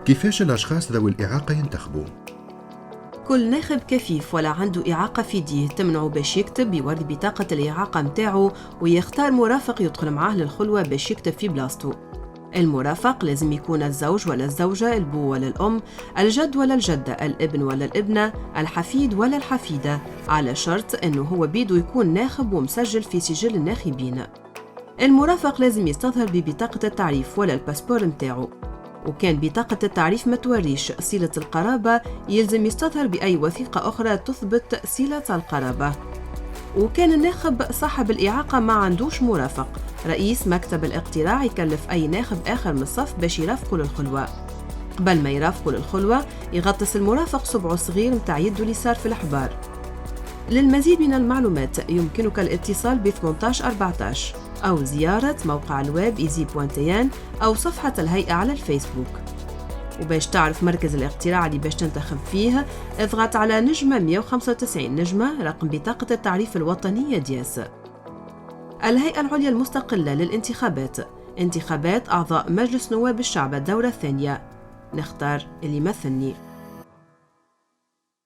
كيفاش الأشخاص ذوي الإعاقة ينتخبوا؟ كل ناخب كفيف ولا عنده إعاقة في يديه تمنعه باش يكتب يوري بطاقة الإعاقة متاعه ويختار مرافق يدخل معاه للخلوة باش يكتب في بلاصتو. المرافق لازم يكون الزوج ولا الزوجة، البو ولا الأم، الجد ولا الجدة، الابن ولا الابنة، الحفيد ولا الحفيدة، على شرط أنه هو بيدو يكون ناخب ومسجل في سجل الناخبين. المرافق لازم يستظهر ببطاقة التعريف ولا الباسبور متاعه، وكان بطاقة التعريف ما توريش صلة القرابة يلزم يستظهر بأي وثيقة أخرى تثبت صلة القرابة. وكان الناخب صاحب الإعاقة ما عندوش مرافق، رئيس مكتب الاقتراع يكلف أي ناخب آخر من الصف باش يرافقوا للخلوة. قبل ما يرافقوا للخلوة يغطس المرافق صبعه صغير متاع يده اليسار في الحبار. للمزيد من المعلومات يمكنك الاتصال ب 1814 أو زيارة موقع الويب easy.tn أو صفحة الهيئة على الفيسبوك. وباش تعرف مركز الاقتراع اللي باش تنتخب فيه اضغط على نجمة 195 نجمة رقم بطاقة التعريف الوطنية دياس. الهيئة العليا المستقلة للانتخابات، انتخابات أعضاء مجلس نواب الشعب الدورة الثانية، نختار اللي يمثلني.